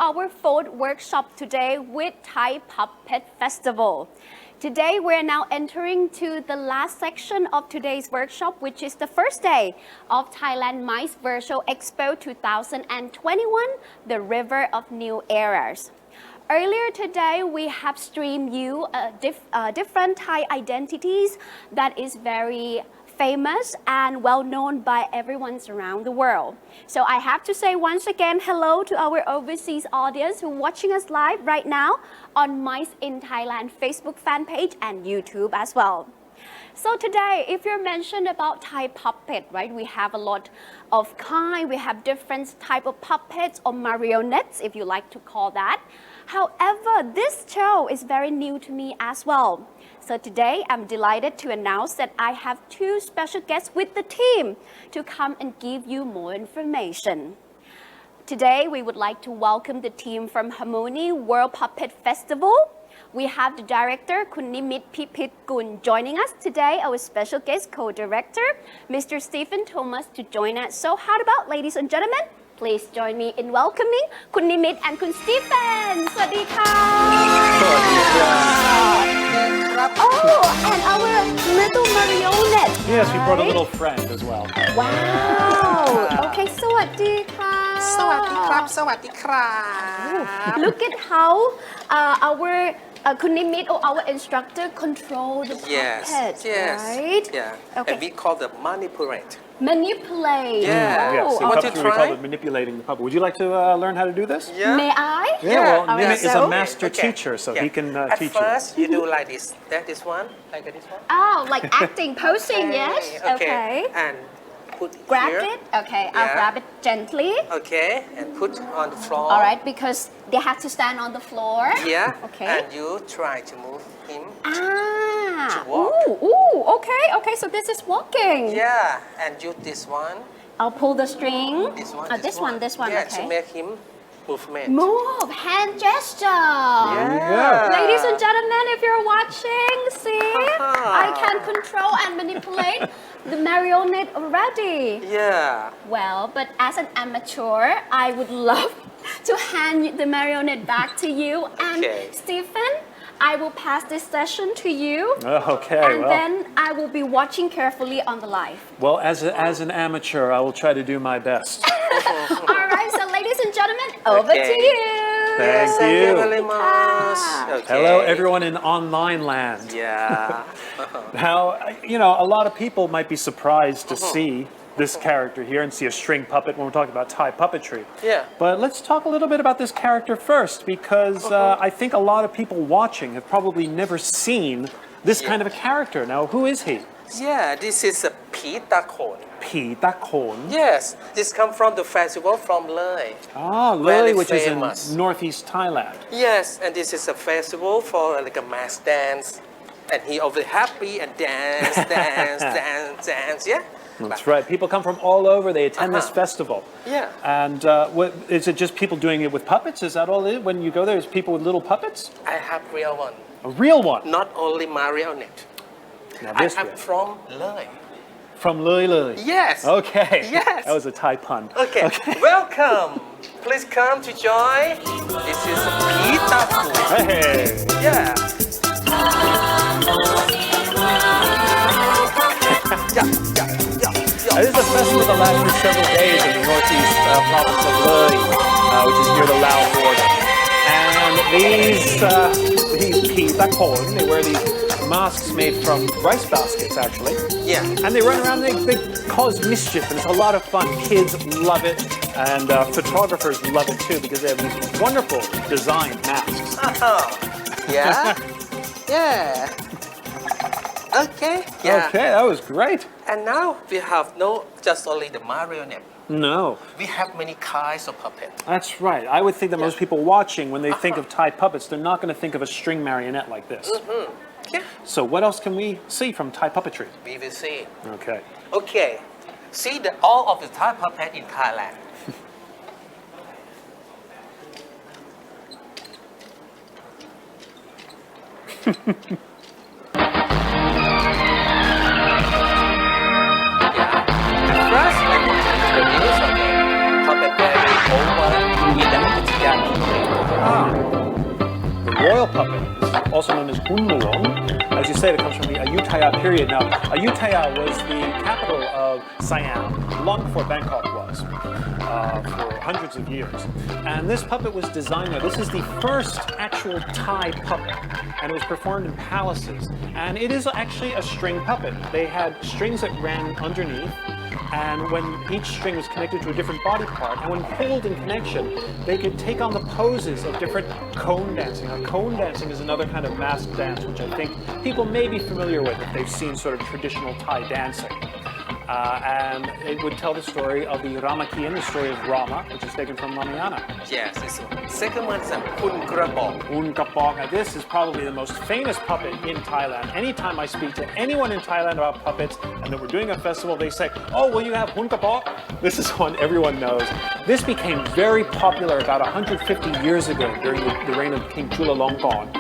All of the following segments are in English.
our fourth workshop today with Thai Puppet Festival. Today we're now entering to the last section of today's workshop, which is the first day of Thailand Mice Virtual Expo 2021, the River of New Eras. Earlier today, we have streamed you different Thai identities that is very famous and well known by everyone around the world. So I have to say once again, hello to our overseas audience who are watching us live right now on Mice in Thailand Facebook fan page and YouTube as well. So today, if you're mentioned about Thai puppet, right, we have a lot of kind, we have different type of puppets or marionettes, if you like to call that. However, this show is very new to me as well. So today, I'm delighted to announce that I have two special guests with the team to come and give you more information. Today, we would like to welcome the team from Harmony World Puppet Festival. We have the director, Nimit Pipithkul, joining us today, our special guest co-director, Mr. Stephen Thomas, to join us. So how about, ladies and gentlemen, please join me in welcoming Nimit and Stephen. สวัสดีค่ะ Oh, and our little marionette. Yes, we brought a little friend as well. Wow. Okay, สวัสดีค่ะ สวัสดีครับ สวัสดีครับ Look at how our Nimit or our instructor control the puppet, right? Yeah. Okay. And we call them manipulate. Manipulate. Yeah. Yes, Oh, in Want to puppetry we try? call it manipulating the puppet. Would you like to learn how to do this? Yeah. May I? Well, All right, Nimit is so- a master teacher, so he can teach At first, you do like this. This one, like this one. Oh, like acting, posing, yes? Okay. And put Grab here. it. Okay, I'll Yeah. grab it gently. Okay, and put on the floor. All right, because they have to stand on the floor. Yeah. Okay. And you try to move him. Ah. To walk. Ooh, okay, okay, so this is walking. Yeah. And use this one. I'll pull the string. This one. This one, Yeah, okay. to make him movement. Move, hand gesture. Yeah. Ladies and gentlemen, if you're watching, see, Uh-huh. I can control and manipulate the marionette already. Yeah. Well, but as an amateur, I would love to hand the marionette back to you. And Okay. Stephen, I will pass this session to you. Okay, And well. then I will be watching carefully on the live. Well, as an amateur, I will try to do my best. All right, so ladies and gentlemen, over to Okay. you. Thank Thank you you. very much. Okay. Hello, everyone in online land. Yeah. Now, a lot of people might be surprised to see this character here and see a string puppet when we're talking about Thai puppetry. Yeah. But let's talk a little bit about this character first, because I think a lot of people watching have probably never seen this kind of a character. Now, who is he? Yeah, this is a Pithkul. Pithkul. Yes, this comes from the festival from Loi. Ah, Very Loi, which famous. is in northeast Thailand. Yes, and this is a festival for like a mass dance. And he always happy and dance, dance, yeah? That's right. People come from all over. They attend this festival. Yeah. And is it just people doing it with puppets? Is that all it is? When you go there, is people with little puppets? I have real one. A real one. Not only marionette. Now I this am way. from Loi. From Loi Loi. Yes. Okay. Yes. That was a Thai pun. Okay. Welcome. Please come to join. This is a Pithkul. Hey. Yeah. This is a festival that lasts for several days in the northeast province of Loi, which is near the Lao border. And these Pithkul, they wear these masks made from rice baskets, actually. Yeah. And they run around, they cause mischief, and it's a lot of fun. Kids love it, and photographers love it too, because they have these wonderful designed masks. Yeah. Yeah. Okay. Yeah. Okay, that was great. And now we have just only the marionette. No, We have many kinds of puppet. that's right. I would think that most people watching, when they think of Thai puppets, they're not going to think of a string marionette like this. Yeah. So what else can we see from Thai puppetry? We will see. Okay. Okay. See all of the Thai puppet in Thailand. First, I want to introduce puppet very old one in the Vietnamese royal puppet. This is also known as Hun Luong. As you said, it comes from the Ayutthaya period. Now, Ayutthaya was the capital of Siam long before Bangkok was, for hundreds of years. And this puppet was designed there. This is the first actual Thai puppet, and it was performed in palaces. And it is actually a string puppet. They had strings that ran underneath, and when each string was connected to a different body part, and when pulled in connection, they could take on the poses of different cone dancing. Now, cone dancing is another kind of masked dance, which I think people may be familiar with if they've seen sort of traditional Thai dancing. And it would tell the story of the Ramakien, the story of Rama, which is taken from Ramayana. Yes, it's second one is Hun Krabong. Un Kapok. Now, this is probably the most famous puppet in Thailand. Anytime I speak to anyone in Thailand about puppets and that we're doing a festival, they say, oh, will you have Hun Kapok? This is one everyone knows. This became very popular about 150 years ago during the reign of King Chulalongkorn.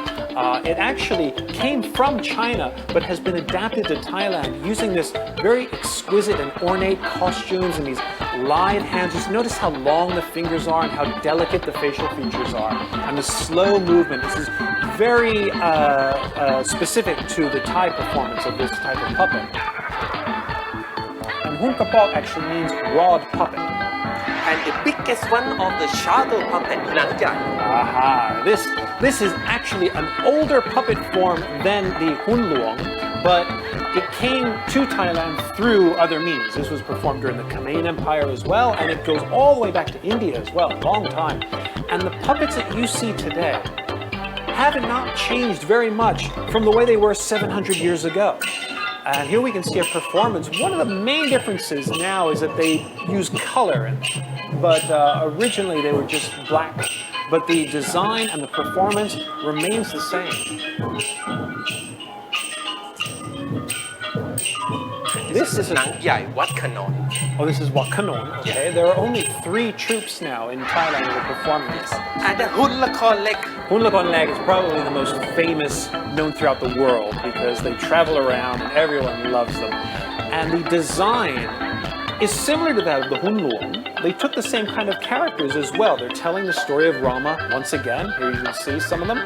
It actually came from China, but has been adapted to Thailand using this very exquisite and ornate costumes and these lithe hands. Just notice how long the fingers are and how delicate the facial features are. And the slow movement. This is very specific to the Thai performance of this type of puppet. And Hun Kapok actually means rod puppet. And the biggest one of the shadow puppet, Nang Yai. Aha, this is actually an older puppet form than the Hun Luong, but it came to Thailand through other means. This was performed during the Khmer Empire as well, and it goes all the way back to India as well, long time. And the puppets that you see today have not changed very much from the way they were 700 years ago. And here we can see a performance. One of the main differences now is that they use color, but originally they were just black. But the design and the performance remains the same. This is Nang Yai Wat Kanon. Oh, this is Wat Kanon. Okay, there are only 3 troops now in Thailand that are performing this. And the Hun Lakon Lek. Hun Lakon Leg is probably the most famous known throughout the world because they travel around and everyone loves them. And the design is similar to that of the Hun Luong. They took the same kind of characters as well. They're telling the story of Rama once again. Here you can see some of them.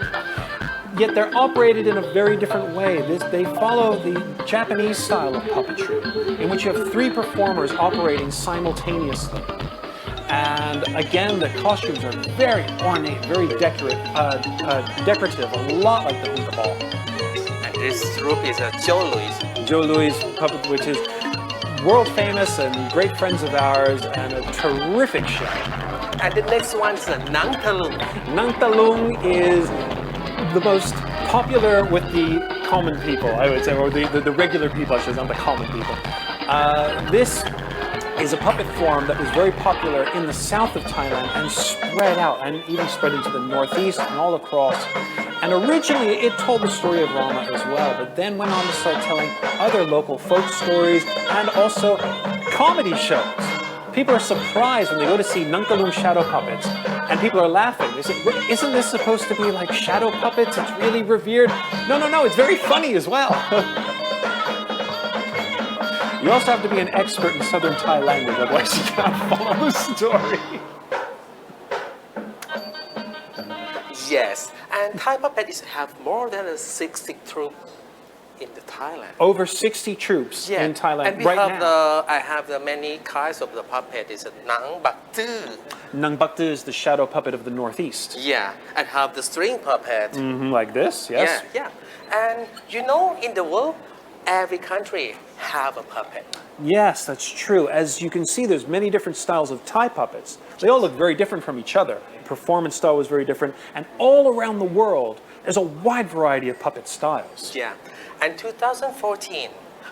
Yet they're operated in a very different way. They follow the Japanese style of puppetry, in which you have 3 performers operating simultaneously. And again, the costumes are very ornate, very decorative, a lot like the Hun Kapok. And this group is Joe Louis. Joe Louis' puppet, which is world famous and great friends of ours, and a terrific show. And the next one is Nang Talung. Nang Talung is the most popular with the common people, I would say, or the regular people, I should say, not the common people. This is a puppet form that was very popular in the south of Thailand and spread out, and even spread into the northeast and all across. And originally it told the story of Rama as well, but then went on to start telling other local folk stories and also comedy shows. People are surprised when they go to see Nangkalung shadow puppets, and people are laughing. They say, isn't this supposed to be like shadow puppets? It's really revered. No, it's very funny as well. You also have to be an expert in Southern Thai language, otherwise you cannot follow the story. Yes, and Thai puppets have more than 60 troops in Thailand. Over 60 troops in Thailand and we right have now. I have the many kinds of the puppet. It's Nang Bak Tu. Nang Bak Tu is the shadow puppet of the northeast. Yeah, and have the string puppet. Like this, yes. Yeah. And you know, in the world, every country have a puppet. Yes, that's true. As you can see, there's many different styles of Thai puppets. They all look very different from each other. Performance style was very different. And all around the world, there's a wide variety of puppet styles. Yeah. And 2014,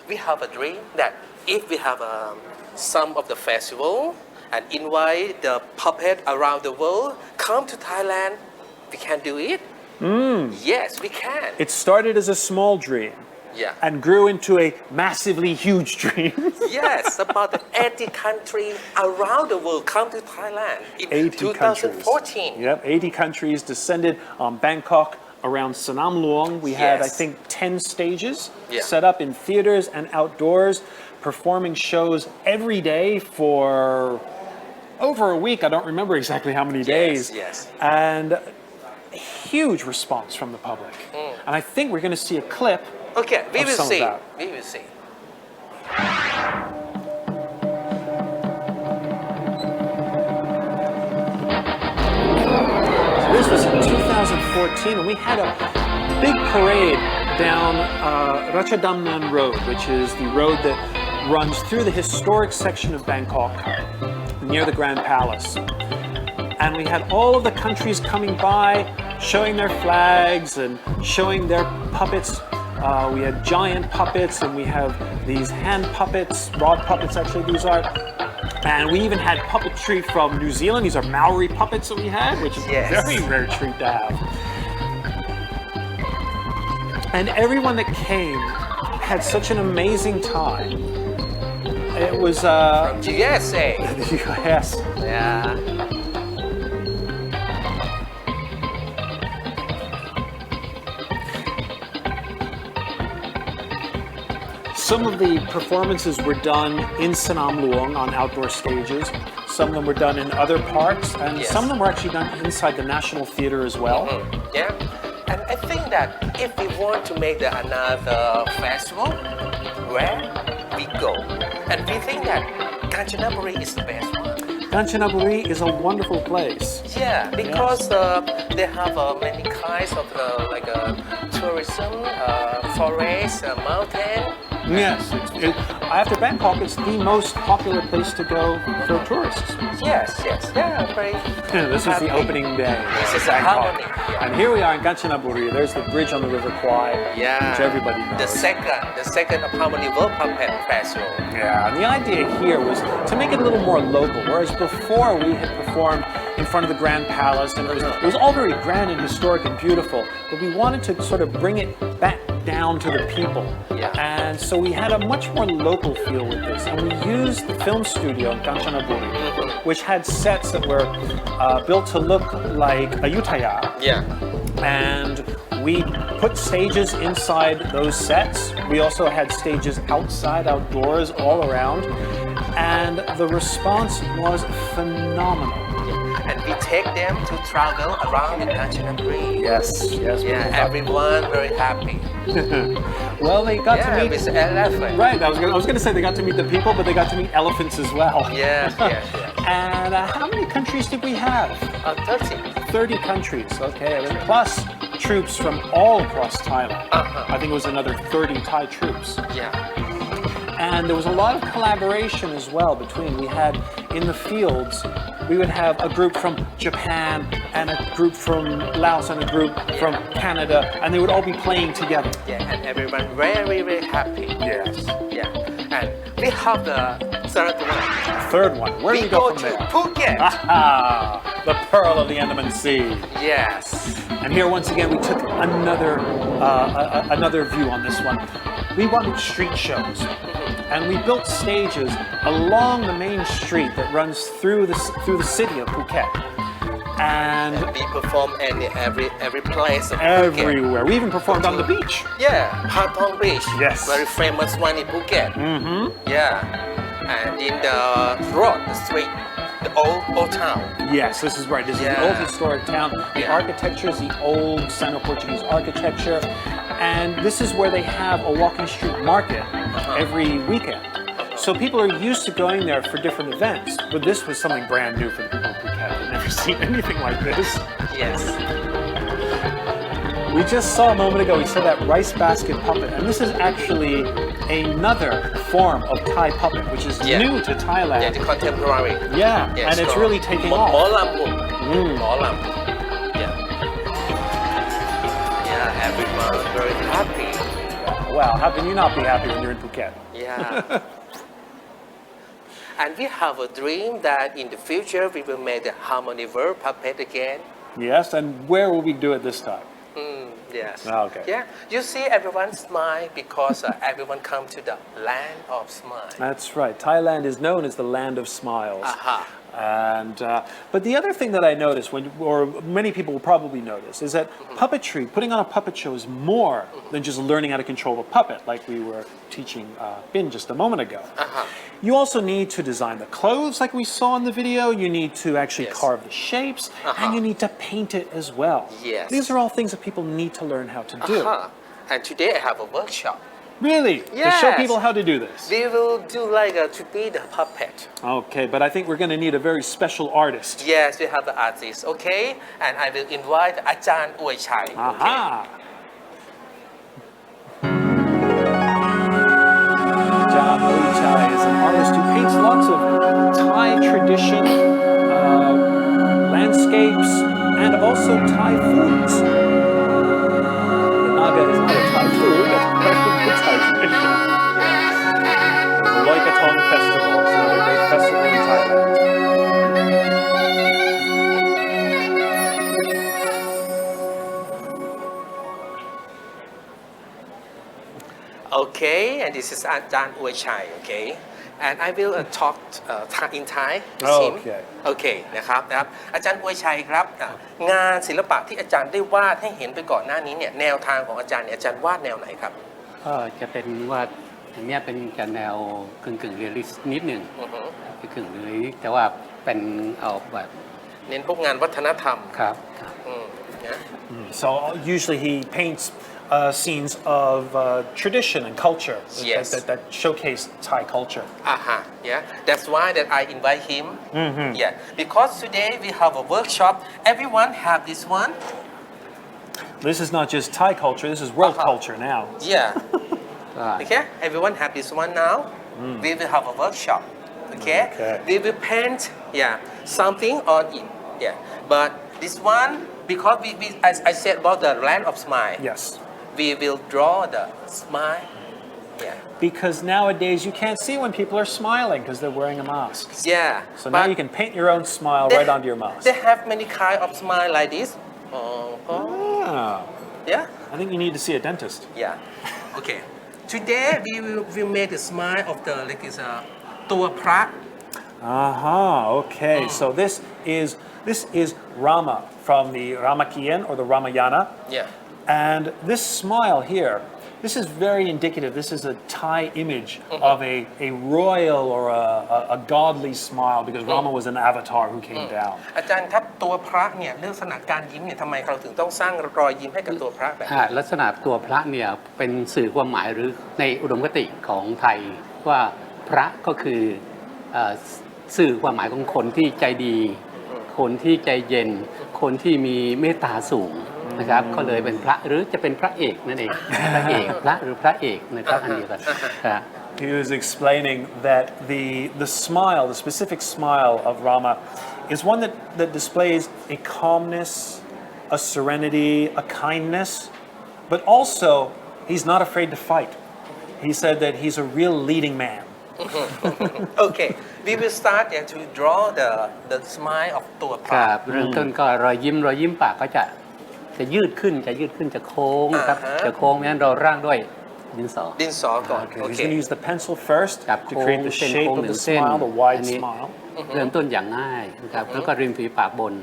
we have a dream that if we have some of the festival and invite the puppet around the world, come to Thailand, we can do it. Yes, we can. It started as a small dream. Yeah. And grew into a massively huge dream. Yes, about 80 countries around the world come to Thailand in 80 2014. countries. Yep, 80 countries descended on Bangkok around Sanam Luang. We had, I think, 10 stages set up in theaters and outdoors, performing shows every day for over a week. I don't remember exactly how many days. Yes. And huge response from the public. And I think we're going to see a clip Okay, we of will some see. of that. We will see. This was in 2014, and we had a big parade down Ratchadamnan Road, which is the road that runs through the historic section of Bangkok, near the Grand Palace. And we had all of the countries coming by, showing their flags and showing their puppets. We had giant puppets, and we have these hand puppets, rod puppets actually these are. And we even had puppetry from New Zealand. These are Maori puppets that we had, which is Yes. a very rare treat to have. And everyone that came had such an amazing time. It was From USA. yes. Yeah. Some of the performances were done in Sanam Luang on outdoor stages. Some of them were done in other parks, and Yes. some of them were actually done inside the National Theatre as well. Yeah. And I think that if we want to make another festival, where we go? And we think that Kanchanaburi is the best one. Kanchanaburi is a wonderful place. Yeah, because they have many kinds of tourism, forest, mountain. Yes, after Bangkok, it's the most popular place to go for tourists. Yes, yeah, very. This is the happy. opening day. This is of a Bangkok. harmony. Yeah. And here we are in Kanchanaburi. There's the bridge on the River Kwai, Yeah. which everybody knows. The second of Harmony World Puppet Festival. Yeah, and the idea here was to make it a little more local, whereas before we had performed in front of the Grand Palace, and it was all very grand and historic and beautiful, but we wanted to sort of bring it back down to the people. Yeah. And so we had a much more local feel with this, and we used the film studio in Kanchanaburi, which had sets that were built to look like Ayutthaya. Yeah. And we put stages inside those sets. We also had stages outside, outdoors, all around. And the response was phenomenal. And we take them to travel around in Kanchanaburi. Yes. Yeah, everyone very happy. Well, they got Yeah, to meet... with elephant. Right, I was going to say they got to meet the people, but they got to meet elephants as well. Yes. And how many countries did we have? 30. 30 countries, okay. And plus troops from all across Thailand. I think it was another 30 Thai troops. Yeah. And there was a lot of collaboration as well between, we had in the fields, we would have a group from Japan and a group from Laos and a group from Canada, and they would all be playing together. Yeah, and everyone very, very happy. Yes. Yeah. And we have the third one. Third one, where do we go from to there? Phuket. Aha! The pearl of the Andaman Sea. Yes. And here once again we took another view on this one. We wanted street shows, and we built stages along the main street that runs through the city of Phuket. And We perform every place of Phuket. everywhere. We even performed on the beach. Yeah, Patong Beach. Yes. Very famous one in Phuket. Yeah. And in the road, the street, the old town. Yes, this is right. This is the Yeah. old historic town. The Yeah. architecture is the old Sino-Portuguese architecture. And this is where they have a walking street market every weekend. So people are used to going there for different events, but this was something brand new for the people of Phuket. They've never seen anything like this. Yes. We just saw a moment ago, we saw that rice basket puppet, and this is actually another form of Thai puppet, which is Yeah. new to Thailand. Yeah, the contemporary. Yeah, Yes, and it's so really taking Mo- off. Molam Molam. Yeah. Yeah, everyone very happy. Well, how can you not be happy when you're in Phuket? Yeah. And we have a dream that in the future we will make the Harmony World Puppet again. Yes, and where will we do it this time? Yes. Okay. Yeah. You see everyone smile because everyone come to the land of smile. That's right. Thailand is known as the land of smiles. Aha. And but the other thing that I noticed, or many people will probably notice, is that puppetry, putting on a puppet show, is more than just learning how to control a puppet, like we were teaching Bin just a moment ago. You also need to design the clothes, like we saw in the video. You need to actually carve the shapes, and you need to paint it as well. Yes. These are all things that people need to learn how to do. And today I have a workshop. Really? Yes. To show people how to do this? We will do like to be the puppet. Okay, but I think we're going to need a very special artist. Yes, we have the artist, okay? And I will invite อาจารย์อวยชัย Aha! John Chai is an artist who paints lots of Thai tradition, landscapes, and also Thai foods. The naga is not a Thai food, but part of the Thai tradition. The Loikatong Festival is another great festival in Thailand. Okay, and this is อาจารย์อวยชัย okay? And I will talk in Thai with him. Okay นะครับ อาจารย์อวยชัยครับงานศิลปะที่อาจารย์ได้วาดให้เห็นไปก่อนหน้านี้เนี่ยแนวทางของอาจารย์เนี่ยอาจารย์วาดแนวไหนครับ ก็จะเป็นวาดอันเนี้ยเป็นจะแนวกึ่งเรียลลิสต์นิดหนึ่งกึ่งเรียลลิสต์แต่ว่าเป็นเอาแบบ เน้นพวกงานวัฒนธรรม ครับ So usually he paints scenes of tradition and culture Yes. that showcase Thai culture. Yeah, that's why that I invite him. Yeah, because today we have a workshop. Everyone have this one. This is not just Thai culture, this is world culture now. Yeah. Okay, everyone have this one now. We will have a workshop. Okay. We will paint something on it. Yeah, but this one because we as I said about the land of smile. Yes. We will draw the smile. Yeah. Because nowadays you can't see when people are smiling because they're wearing a mask. Yeah. So now you can paint your own smile right onto your mask. They have many kind of smile like this. Yeah. I think you need to see a dentist. Yeah. Okay. Today we make the smile of the like is ตัวพระ Okay. So this is Rama from the Ramakien or the Ramayana. Yeah. And this smile here, this is very indicative. This is a Thai image of a royal or a godly smile because Rama was an avatar who came down. อาจารย์ครับตัวพระเนี่ยลักษณะการยิ้มเนี่ยทำไมเราถึงต้องสร้างรอยยิ้มให้กับตัวพระแบบนี้ ลักษณะตัวพระเนี่ยเป็นสื่อความหมายหรือในอุดมคติของไทยว่าพระก็คือสื่อความหมายของคนที่ใจดี คนที่ใจเย็น คนที่มีเมตตาสูงนะครับก็เลยเป็นพระหรือจะเป็นพระเอกนั่นเองพระเอกพระหรือพระเอกนะครับอันเดียวกัน He was explaining that the smile, the specific smile of Rama, is one that displays a calmness, a serenity, a kindness, but also he's not afraid to fight. He said that he's a real leading man. Okay, we will start to draw the smile of ตัวพ ค ระ รับเริ่มต้นก็รอยยิ้มปากก็จะยืดขึ้นจะโค้งนะครับจะโค้งงั้นเราร่างด้วยดินสอก่อน Okay, he's going to use the pencil first จับ to โค้ง create the เส้น shape โค้ง of หนึ่ the งเส้น smile, the อั wide นนี้ smile. เริ่มต้นอย่างง่ายนะครับแล้วก็ริมฝีปากบน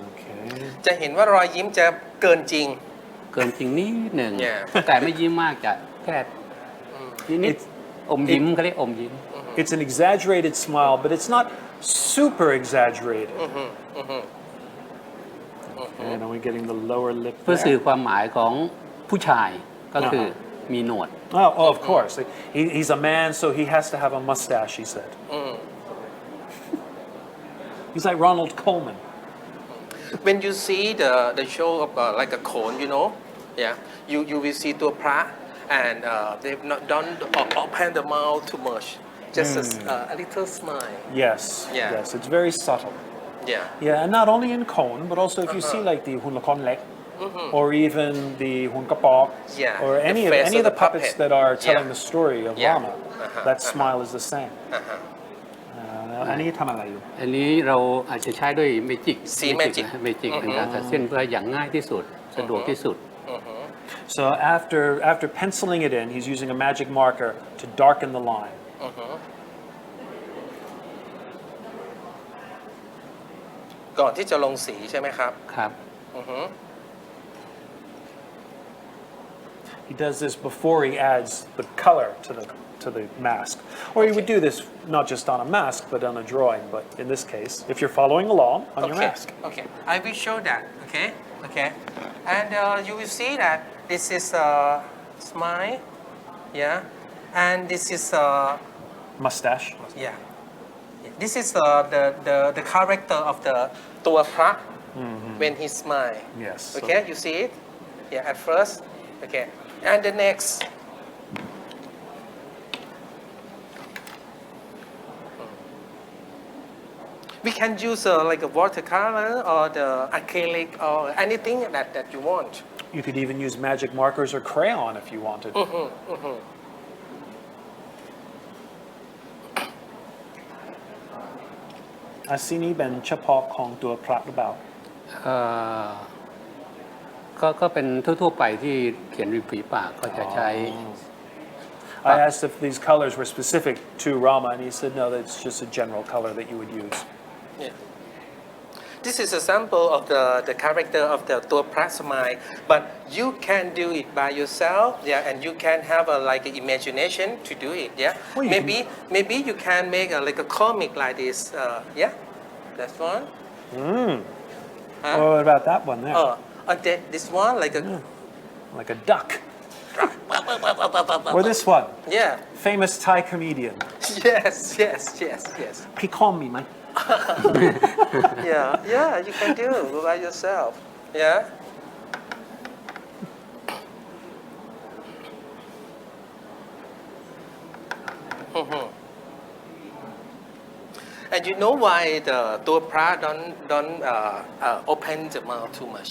Okay. จะเห็นว่ารอยยิ้มจะเกินจริง เกินจริงนิดหนึ่ง Yeah. แต่ไม่ยิ้มมากจะแค่นิดอมยิ้มเขาเรียกอมยิ้ม It's an exaggerated smile, but it's not super exaggerated. And are we getting the lower lip เพื่อสื่อ there? ความหมายของผู้ชายก็คือมีหนวด Oh, of course. He's a man, so he has to have a mustache, he said. He's like Ronald Coleman. When you see the show of like a cone, you will see ตัวพระ and they've not done open the mouth too much, just a little smile. Yes. Yeah. Yes. It's very subtle. Yeah. Yeah, and not only in Cone, but also if you see like the Hun Lakon Lek, or even the Hun Kapok, Yeah, or the any face of of the the puppets puppet. that are telling Yeah. the story of Yeah. Rama, that smile is the same. อันนี้ทำอะไรอยู่ อันนี้เราอาจจะใช้ด้วยเมจิก สี magic เมจิกนะครับแต่เส้นเพื่ออย่างง่ายที่สุดสะดวกที่สุด So after penciling it in, he's using a magic marker to darken the line. ก่อนที่จะลงสีใช่ไหมครับ ครับ อือฮึ He does this before he adds the color to the mask. Or he would do this not just on a mask, but on a drawing. But in this case, if you're following along on your mask. Okay, I will show that. Okay, and you will see that this is a smile, yeah, and this is Mustache. yeah, this is the character of the ตัวพระ when he smile. Yes. Okay, you see it? Yeah, at first. Okay, and the next. We can use like a watercolor or the acrylic or anything that you want. You could even use magic markers or crayon if you wanted. อาซีนี้เป็นเฉพาะของตัวพระหรือเปล่า เอ่อก็เป็นทั่วๆไปที่เขียนริมฝีปากก็จะใช้ I asked if these colors were specific to Rama, and he said no, that's just a general color that you would use. Yeah. This is a sample of the character of the ตัวพระ smile, but you can do it by yourself, yeah, and you can have like an imagination to do it, yeah. Well, you maybe you can make like a comic like this, yeah. That's one. Huh? Oh, what about that one there? This one like a Like a duck. Or this one, yeah. famous Thai comedian. Yes. Pikomi, man. Yeah, you can do it by yourself. Yeah. And you know why the ตัวพระ don't open the mouth too much?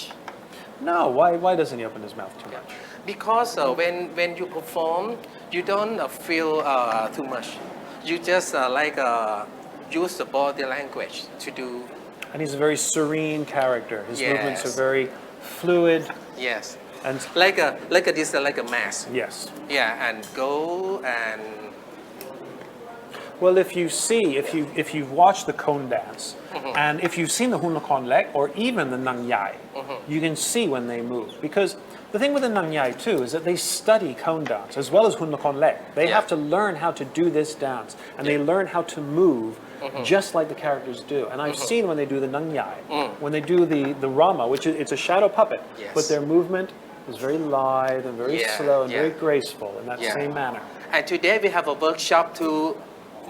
No, why doesn't he open his mouth too much? Because when you perform, you don't feel too much. You just use the body language to do. And he's a very serene character. His movements are Yes. very fluid. Yes. And Like a mask. yes. Yeah, and go and Well, if you've watched the Kon dance, and if you've seen the Hunakon Lek or even the Nang Yai, you can see when they move. Because the thing with the Nang Yai too is that they study Kon dance as well as Hunakon Lek. They have to learn how to do this dance, and they learn how to move just like the characters do. And I've seen when they do the Nang Yai, when they do the Rama, which is it's a shadow puppet, Yes. but their movement is very lithe and very slow and very graceful in that Yeah. same manner. And today we have a workshop to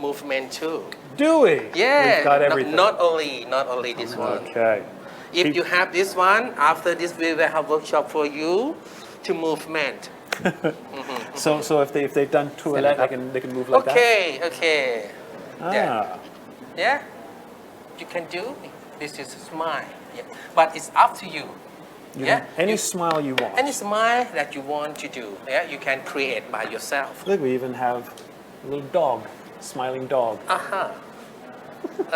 movement too. Do we? Yeah. We've got everything. Not only this one. Okay. If you have this one, after this we will have workshop for you to movement. So if they've done toilet, they can move like that. Okay. Ah. Yeah. You can do. This is a smile. Yeah. But it's up to you. You Yeah. can- any smile you want. Any smile that you want to do, yeah, you can create by yourself. Look, we even have a little dog, smiling dog.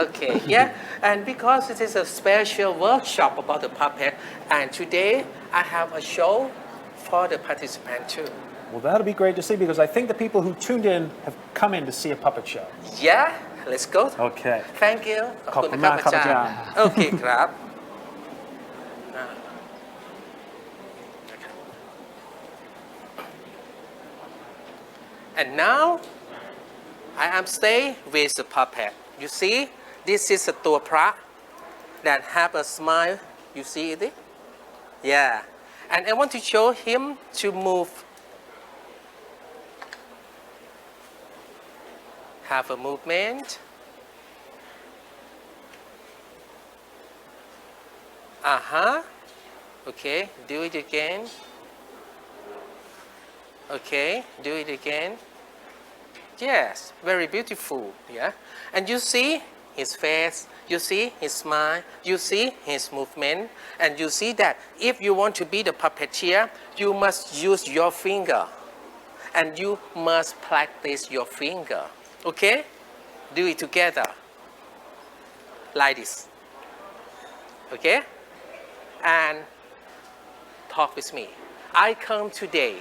Okay, yeah. And because it is a special workshop about the puppet, and today I have a show for the participant too. Well, that'll be great to see because I think the people who tuned in have come in to see a puppet show. Yeah, let's go. Okay. Thank you. ขอบคุณมากครับอาจารย์ โอเคครับ And now I am stay with the puppet. You see, this is a ตัวพระ that have a smile. You see it? Yeah. And I want to show him to move. Have a movement. Okay, do it again. Okay, do it again. Yes, very beautiful. Yeah. And you see his face, you see his smile, you see his movement, and you see that if you want to be the puppeteer, you must use your finger. And you must practice your finger. Okay? Do it together. Like this. Okay? And talk with me. I come today,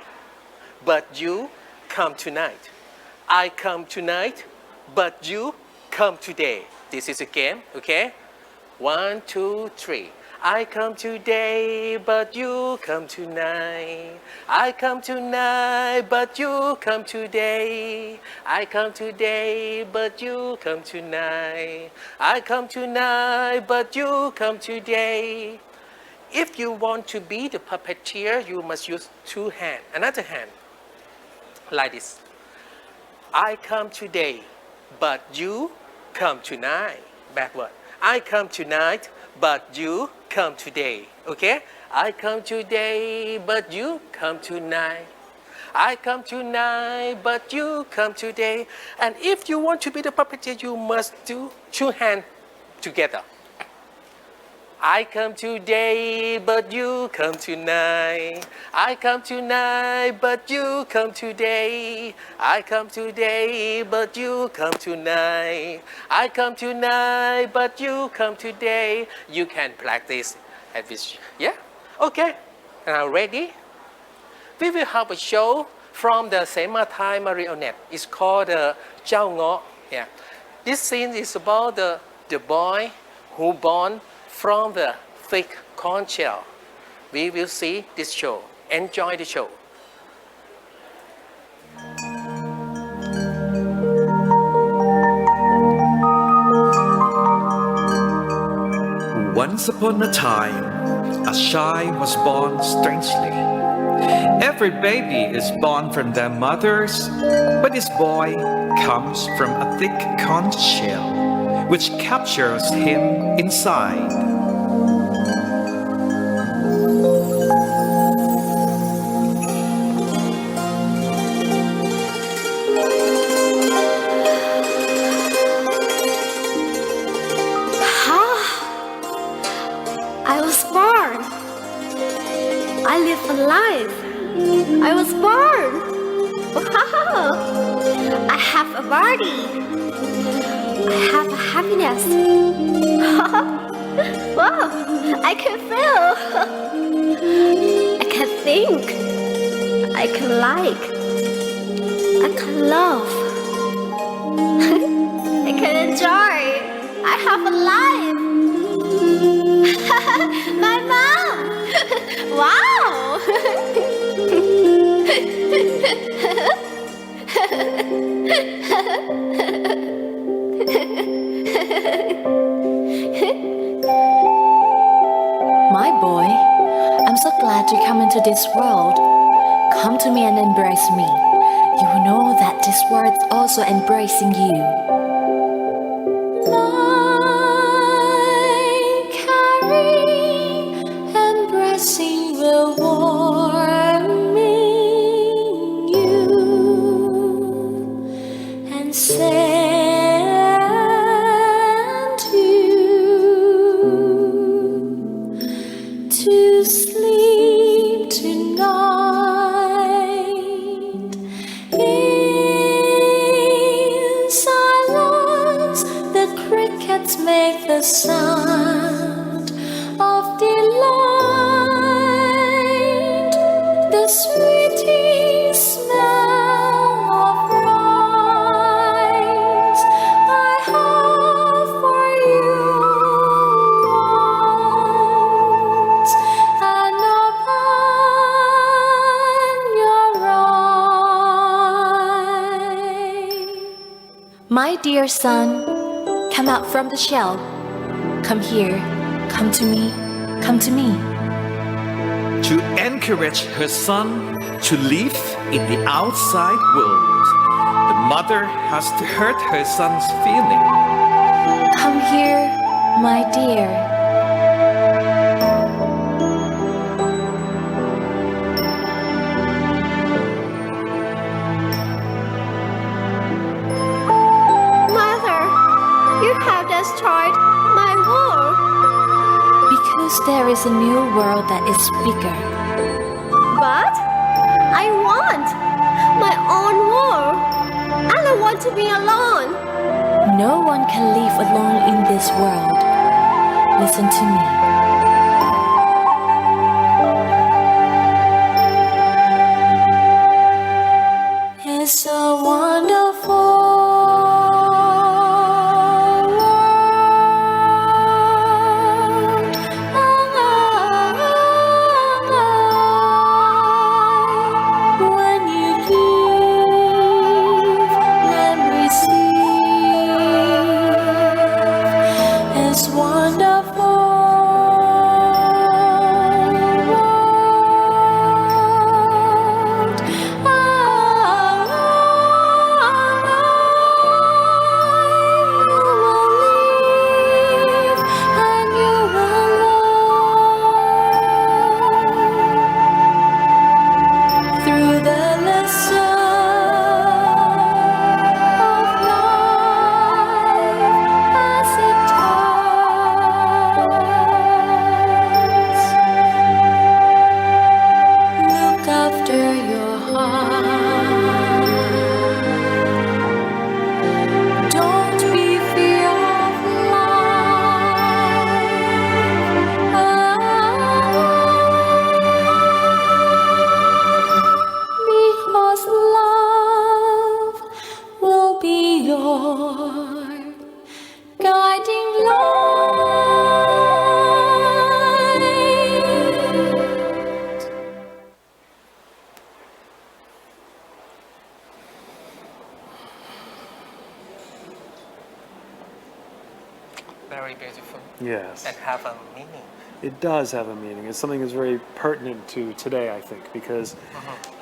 but you come tonight. I come tonight, but you come today. This is a game, okay? 1, 2, 3. I come today, but you come tonight. I come tonight, but you come today. I come today, but you come tonight. I come tonight, but you come today. If you want to be the puppeteer, you must use two hands. Another hand, like this. I come today, but you come tonight. Backward. I come tonight, but you come today. Okay? I come today, but you come tonight. I come tonight, but you come today. And if you want to be the puppeteer, you must do two hands together. I come today, but you come tonight. I come tonight, but you come today. I come today, but you come tonight. I come tonight, but you come today. You can practice at this. Yeah? Okay. Now ready? We will have a show from the SEMA Thai marionette. It's called the Chao Ngo. Yeah. This scene is about the boy who born from the thick corn shell. We will see this show. Enjoy the show. Once upon a time, a child was born strangely. Every baby is born from their mothers, but this boy comes from a thick conch shell, which captures him inside. I was born. I live a life. I was born. Wow. I have a body. I have a happiness. Wow. I can feel. I can think. I can like. I can love. I can enjoy. I have a life. My mom! Wow! My boy, I'm so glad you come into this world. Come to me and embrace me. You will know that this world is also embracing you. Embracing will warming you and send you to sleep tonight. In silence, the crickets make the sound of delight, the sweetie smell of rice I have for you once, and open your eye. My dear son, come out from the shell. Come here, come to me, come to me. To encourage her son to live in the outside world, the mother has to hurt her son's feeling. Come here, my dear. Mother, you have destroyed my world. Because there is a new world that is bigger. But I want my own world. I don't want to be alone. No one can live alone in this world. Listen to me. It's a wonderful world. very beautiful Yes. and have a meaning. It does have a meaning. It's something that's very pertinent to today, I think, because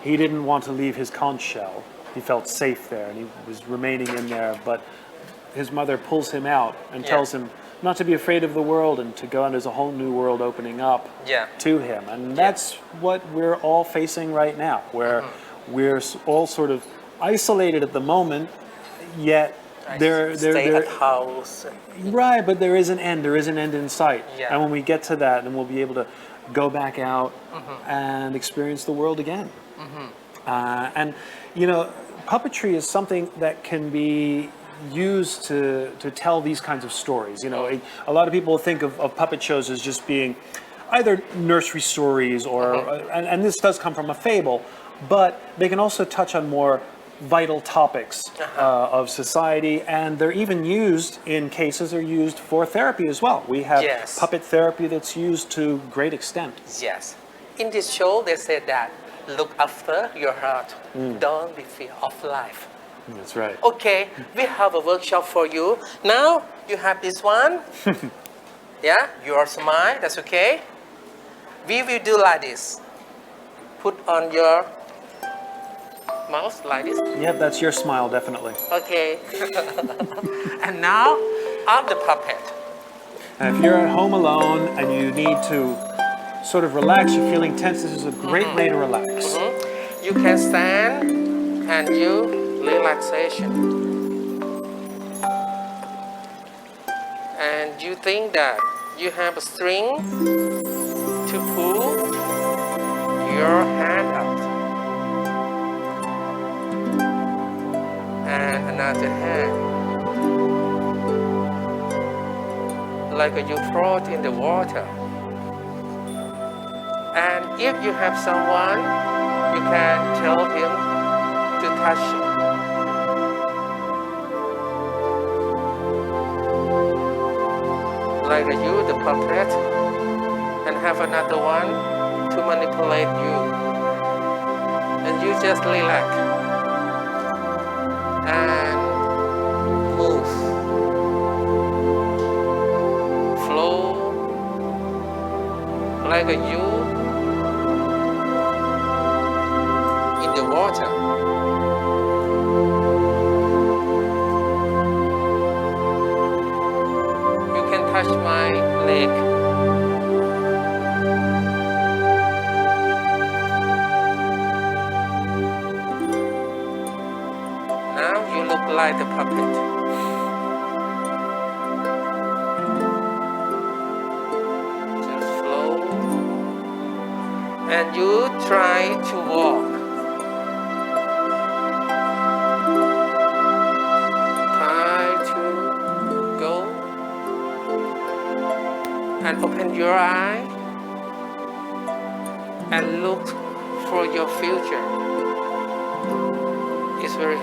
he didn't want to leave his conch shell. He felt safe there and he was remaining in there, but his mother pulls him out and tells him not to be afraid of the world and to go, and there's a whole new world opening up to him. And that's what we're all facing right now, where we're all sort of isolated at the moment, yet Stay at house. right, but there is an end. There is an end in sight. Yeah. And when we get to that, then we'll be able to go back out and experience the world again. And you know, puppetry is something that can be used to tell these kinds of stories. You know, a lot of people think of puppet shows as just being either nursery stories or, and this does come from a fable, but they can also touch on more vital topics of society, and they're even used in cases, they're used for therapy as well. We have puppet therapy that's used to great extent. Yes. In this show, they said that look after your heart. Don't be fear of life. That's right. Okay, we have a workshop for you. Now you have this one. Yeah, your smile, that's okay. We will do like this. Put on your mouth like this. Yep, that's your smile, definitely. Okay. And now, I'm the puppet. And if you're at home alone and you need to sort of relax, you're feeling tense, this is a great way to relax. You can stand and you relaxation. And you think that you have a string to pull your hand up. And another hand. Like you float in the water. And if you have someone, you can tell him to touch you. Like you, the puppet, and have another one to manipulate you. And you just relax and move, flow like you in the water. You can touch my leg. Now you look like the puppet. Just flow. And you try to walk. Try to go. And open your eye. And look for your future. It's very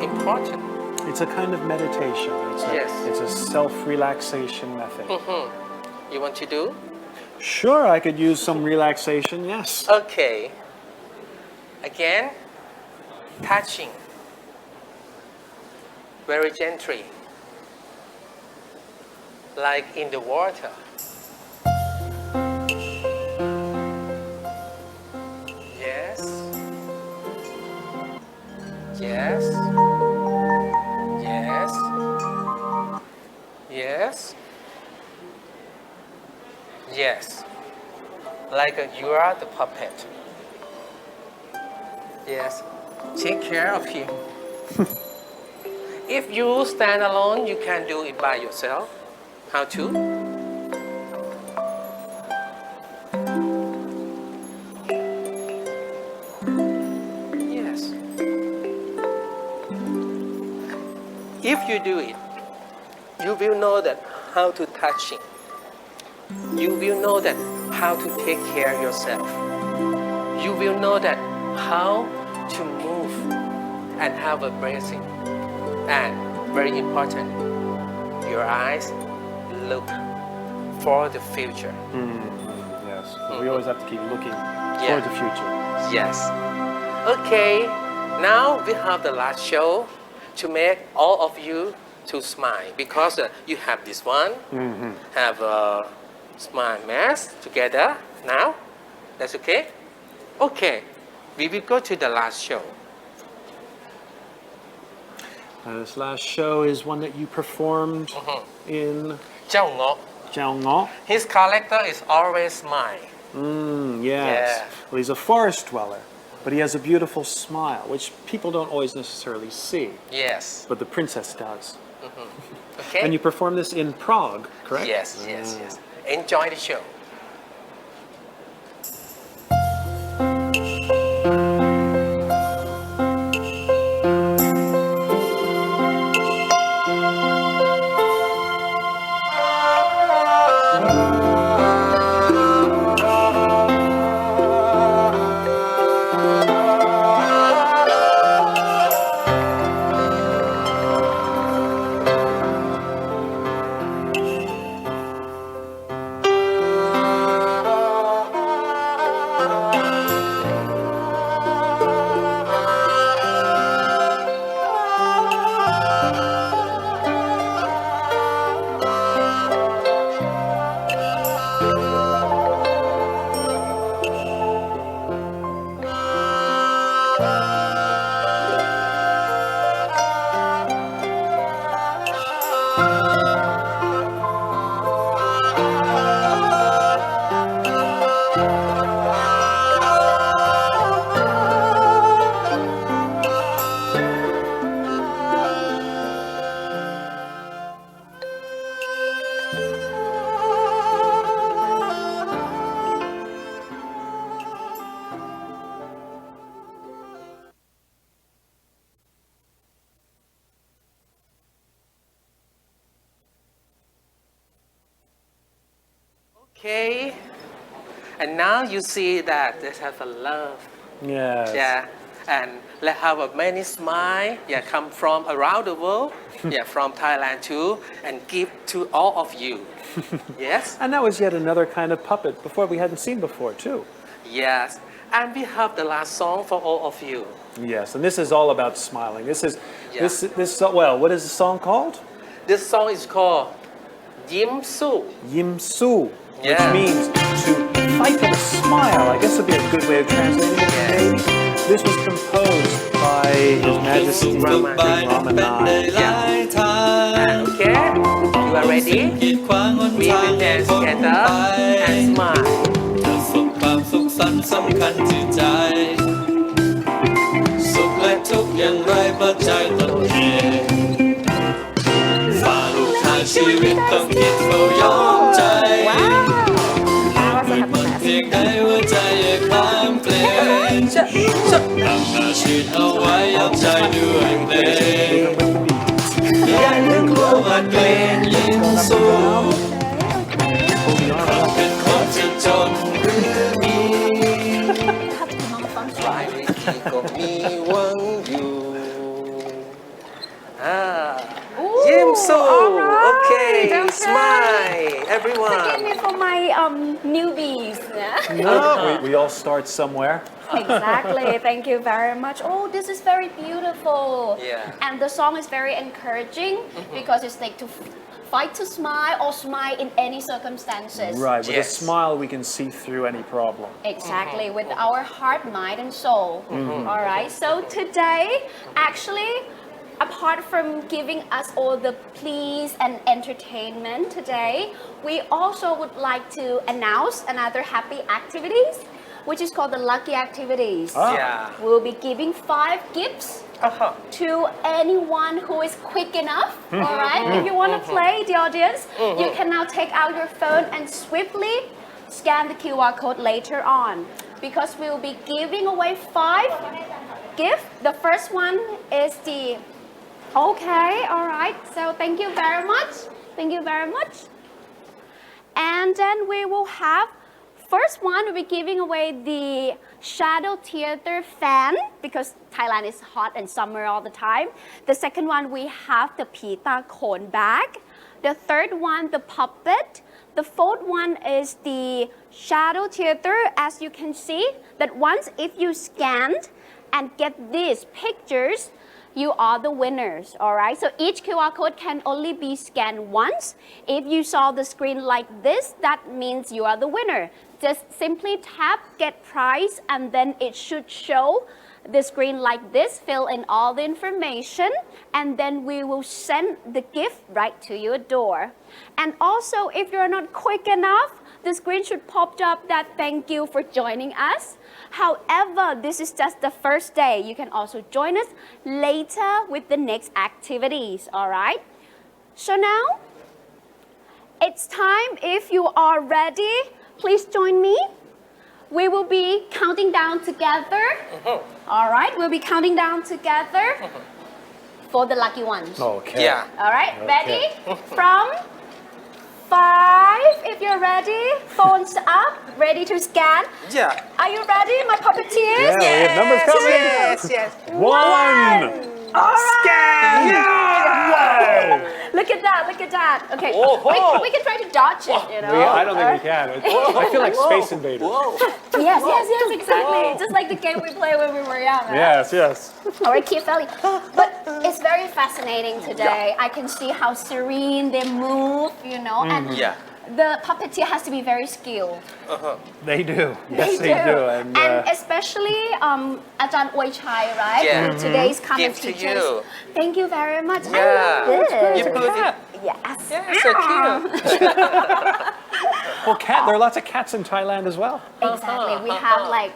important. It's a kind of meditation. It's a self-relaxation method. You want to do? Sure, I could use some relaxation, yes. Okay. Again, touching. Very gently. Like in the water. Yes. Yes. Yes. Yes. Yes. Like you are the puppet. Yes. Take care of him. If you stand alone, you can do it by yourself. How to? Yes. If you do it, you will know that how to touch it. You will know that how to take care of yourself. You will know that how to move and have a breathing. And very important, your eyes look for the future. Yes, we always have to keep looking toward the future. Yes. Okay, now we have the last show to make all of you to smile because you have this one, have a smile mask together now. That's okay? Okay, we will go to the last show. This last show is one that you performed in เจ้าเงาะ Jiaongo. His character is always smile. Yes. Yeah. Well, he's a forest dweller, but he has a beautiful smile, which people don't always necessarily see, Yes. but the princess does. Okay. And you performed this in Prague, correct? Yes. Enjoy the show. Okay. And now you see that they have a love. Yes. Yeah. And they have a many smile. Yeah, come from around the world. Yeah, from Thailand too, and give to all of you. Yes. And that was yet another kind of puppet before we hadn't seen before, too. Yes. And we have the last song for all of you. Yes, and this is all about smiling. This is, Yeah. well, what is the song called? This song is called Yim Su. Yim Su, which Yeah. means to fight with a smile. I guess would be a good way of translating it, maybe. This was composed by His Majesty King Rama IX. And okay, you are ready? We will dance together and smile. สุขความสุขสันต์สำคัญที่ใจ สุขและทุกข์อย่างไรเมื่อใจต้องเทฝ่าลูกทางชีวิตต้องคิดเฝ้ายอมใจมืดมนเพียงใดหัวใจอย่าคลางเกรงตั้งหน้าชีวิตเอาไว้ยับใจด้วยเพลงอย่าลืมกลัวว่าเกรงยิ้มสู้เราเป็นคนจะจนหรือมี Try to keep of me one you. Yim Su. alright, Okay, okay. smile, everyone. Forgive me for my newbies. No, we all start somewhere. Exactly. Thank you very much. Oh, this is very beautiful. Yeah. And the song is very encouraging because it's like to fight to smile or smile in any circumstances. Right, with Yes. a smile we can see through any problem. Exactly, with our heart, mind, and soul. All right. So today, actually, apart from giving us all the please and entertainment today, we also would like to announce another happy activities, which is called the lucky activities. Yeah. We'll be giving 5 gifts to anyone who is quick enough. All right. If you want to play, the audience, you can now take out your phone and swiftly scan the QR code later on, because we will be giving away 5 gifts. The first one is the okay. All right. So thank you very much. Thank you very much. And then we will have. First one, we'll be giving away the Shadow Theater fan, because Thailand is hot and summer all the time. The second one, we have the Pita Khon bag. The third one, the puppet. The fourth one is the Shadow Theater. As you can see, that once if you scanned and get these pictures, you are the winners, all right? So each QR code can only be scanned once. If you saw the screen like this, that means you are the winner. Just simply tap get prize and then it should show the screen like this, fill in all the information, and then we will send the gift right to your door. And also, if you're not quick enough, the screen should pop up that thank you for joining us. However, this is just the first day. You can also join us later with the next activities, all right? So now, it's time. If you are ready, please join me. We will be counting down together. All right, we'll be counting down together for the lucky ones. Okay. Yeah. All right, Okay. ready? From 5, if you're ready. Phones up, ready to scan. Yeah. Are you ready, my puppeteers? Yeah, we have numbers coming. Yes. 1. All right. Scan! Yeah! Look at that, look at that. Okay, Oh. we can try to dodge it, you know. I don't think we can. I feel like Space Invaders. Whoa. Yes, exactly. Just like the game we played when we were young. Right? Yes. All right, keep felling. But it's very fascinating today. I can see how serene they move, you know, and Yeah. the puppeteer has to be very skilled. They do. Yes, they do. And especially Ajahn Oi Chai, right? Yeah. Today's common Gift to teachers. you. Thank you very much. Yeah. I love this. You put it. Yes. Yeah, so cute. Well, there are lots of cats in Thailand as well. Exactly. We have like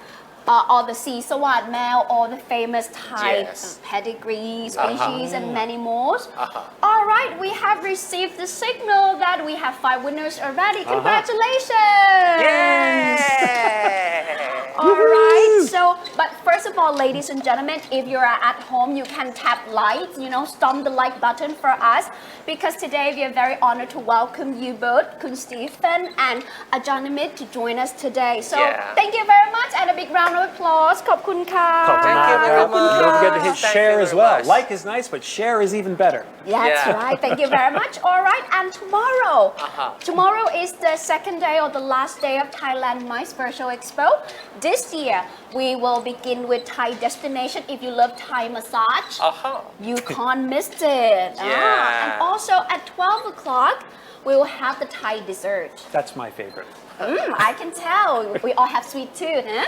all the sea sawat male, all the famous Thai Yes. pedigree species, and many more. All right, we have received the signal that we have 5 winners already. Congratulations! Yay! All right. So, but first of all, ladies and gentlemen, if you are at home, you can tap like, you know, stomp the like button for us, because today we are very honored to welcome you both, Kun Stephen and Ajahn Nimit, to join us today. So, Yeah. thank you very much, and a big round of applause. ขอบคุณค่ะ Thank you very much. Don't forget to hit Thank share you as very well. much. Like is nice, but share is even better. That's Yeah. right. Thank you very much. All right. And tomorrow is the second day or the last day of Thailand MICE Virtual Expo. This year, we will begin with Thai destination. If you love Thai massage, you can't miss it. Yeah. And also at 12 o'clock, we will have the Thai dessert. That's my favorite. I can tell. We all have sweet tooth, huh?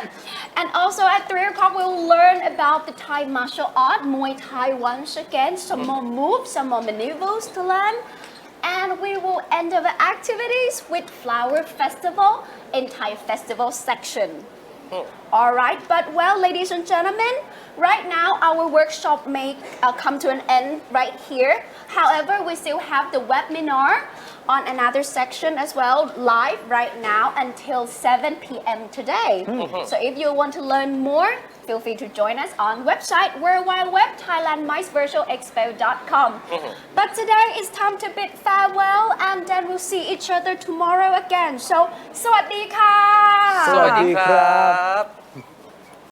And also at 3 o'clock, we'll learn about the Thai martial art, Muay Thai once again. Some more moves, some more maneuvers to learn. And we will end our activities with Flower Festival in Thai Festival section. All right, but well, ladies and gentlemen, right now our workshop may come to an end right here. However, we still have the webinar on another section as well, live right now until 7 p.m. today. So if you want to learn more, feel free to join us on website worldwideweb.thailandmicevirtualexpo.com. But today it's time to bid farewell, and then we'll see each other tomorrow again. So, สวัสดีค่ะ สวัสดีครับ